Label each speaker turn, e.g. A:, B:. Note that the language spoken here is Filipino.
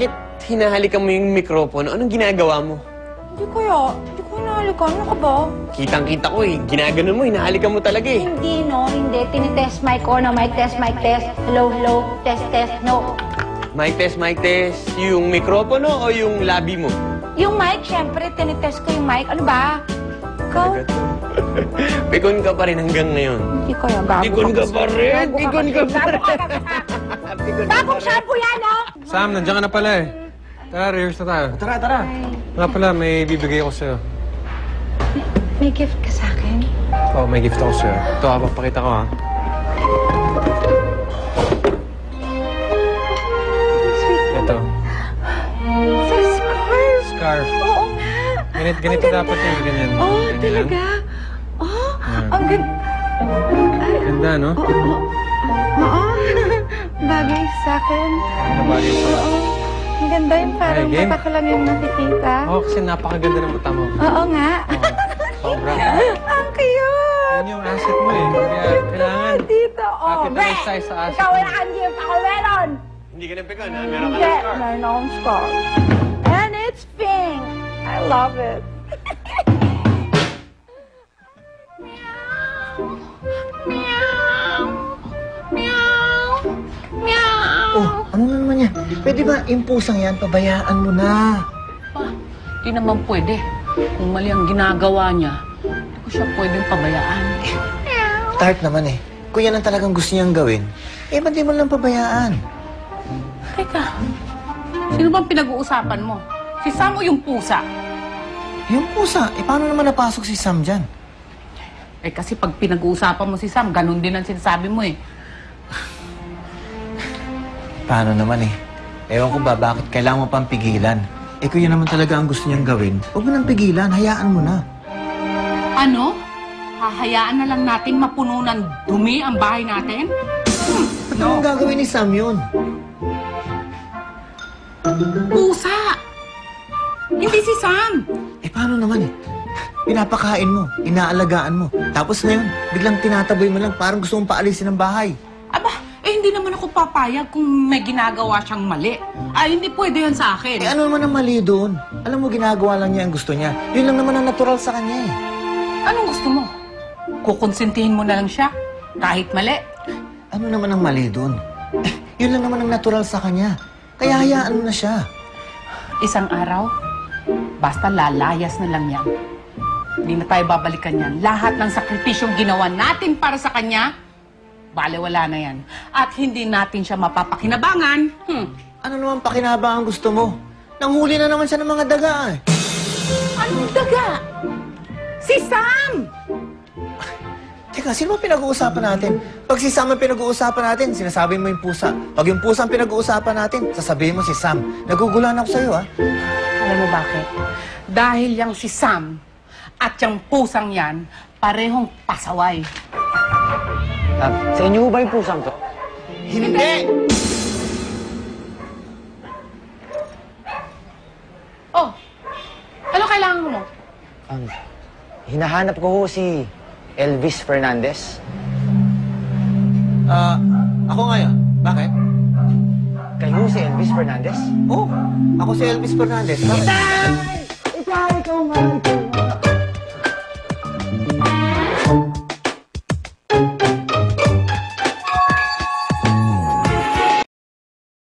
A: Bakit hinahalikan mo yung mikropono? Anong ginagawa mo?
B: Hindi ko hinahalikan. Ano ka ba?
A: Kitang-kita ko eh. Ginaganon mo, hinahalikan mo talaga eh.
B: Hindi, no. Hindi. Tinitest mic ko na mic test, mic test. Hello, hello. Test, test. No.
A: Mic test. Yung mikropono o yung labi mo?
B: Yung mic, syempre, tinitest ko yung mic. Ano ba? Ikaw?
A: Pikon ka pa rin hanggang ngayon.
B: Hindi ko yan. Gago
A: Pikon ka pa rin.
B: Gago
A: Pikon ka pa rin. Pikon ka pa
B: Bagong
A: rin.
B: shampoo yan, no?
C: Sam, nandiyan ka na pala eh. Tara, rehearse na tayo.
A: Tara.
C: Nga pala, may bibigay ako sa'yo.
B: May gift ka sa akin?
C: Oo, may gift ako sa'yo. Ito, pakita ko ha. Ito.
B: Sa scarf?
C: Scarf.
B: Oo nga.
C: Ganito dapat yung ganyan.
B: Oh,
C: Ganyan.
B: talaga? Oh,
C: Yan.
B: ang ganda.
C: Ganda, no?
B: Oo. Bagay sa akin.
C: Nabagay sa'yo.
B: Oo. Ang ganda yung parang
C: Ay, game.
B: mata ko lang yung nakikita.
C: Oo, kasi napakaganda ng mata mo.
B: Oo nga.
C: Oo, sobra.
B: Ang cute.
C: Yun yung asset mo eh. Kaya kailangan.
B: Dito, oh.
C: Capitalize tayo sa asset
B: Ikaw
C: mo.
B: wala kang gift. Ako meron.
A: Hindi ka na pikon ha? Meron ka
B: Hindi.
A: na scar.
B: Meron akong scarf. And it's pink. I love it.
D: Oh, ano na naman yan? Pwede ba yung pusang yan, pabayaan mo na.
E: Di naman pwede. Kung mali ang ginagawa niya, hindi ko siya pwedeng pabayaan.
D: Tart naman eh. Kung yan ang talagang gusto niyang gawin, eh ba't di mo lang pabayaan?
E: Teka, sino bang pinag-uusapan mo? Si Sam o yung pusa?
D: Yung pusa, eh paano naman napasok si Sam dyan?
E: Eh kasi pag pinag-uusapan mo si Sam, ganun din ang sinasabi mo eh.
D: Paano naman eh? Ewan ko ba bakit kailangan mo pang pigilan? Eh kung yan naman talaga ang gusto niyang gawin, huwag mo nang pigilan, hayaan mo na.
E: Ano? Hahayaan na lang natin mapuno ng dumi ang bahay natin?
D: Ba't naman gagawin ni Sam yun?
E: Pusa! Hindi si Sam!
D: Eh paano naman eh? Pinapakain mo, inaalagaan mo. Tapos ngayon, biglang tinataboy mo lang parang gusto mong paalisin ng bahay.
E: Aba, hindi naman ako papayag kung may ginagawa siyang mali. Ay, hindi pwede yan sa akin.
D: Eh ano naman ang mali doon? Alam mo, ginagawa lang niya ang gusto niya. Yun lang naman ang natural sa kanya eh.
E: Anong gusto mo? Kukonsintihin mo na lang siya? Kahit mali?
D: Ano naman ang mali doon? Yun lang naman ang natural sa kanya. Kaya hayaan mo na siya.
E: Isang araw, basta lalayas na lang yan. Hindi na tayo babalikan yan. Lahat ng sakripisyong ginawa natin para sa kanya, balewala na yan. At hindi natin siya mapapakinabangan.
D: Ano naman pakinabang ang gusto mo? Nanghuli na naman siya ng mga daga eh.
E: Anong daga? Si Sam!
D: Teka, sino ba pinag-uusapan natin? Pag si Sam ang pinag-uusapan natin, sinasabi mo yung pusa. Pag yung pusa ang pinag-uusapan natin, sasabihin mo si Sam. Nagugulan ako sa'yo, ha?
E: Alam mo bakit? Dahil yang si Sam at yung pusang yan, parehong pasaway.
F: Sa inyo ba yung pusang to?
D: Hindi!
E: Oh, ano kailangan mo?
F: Hinahanap ko ho si Elvis Fernandez.
D: Ako ngayon. Bakit?
F: Kayo si Elvis Fernandez?
D: Oh, ako si Elvis Fernandez. Bakit?
F: Ikaw nga ito.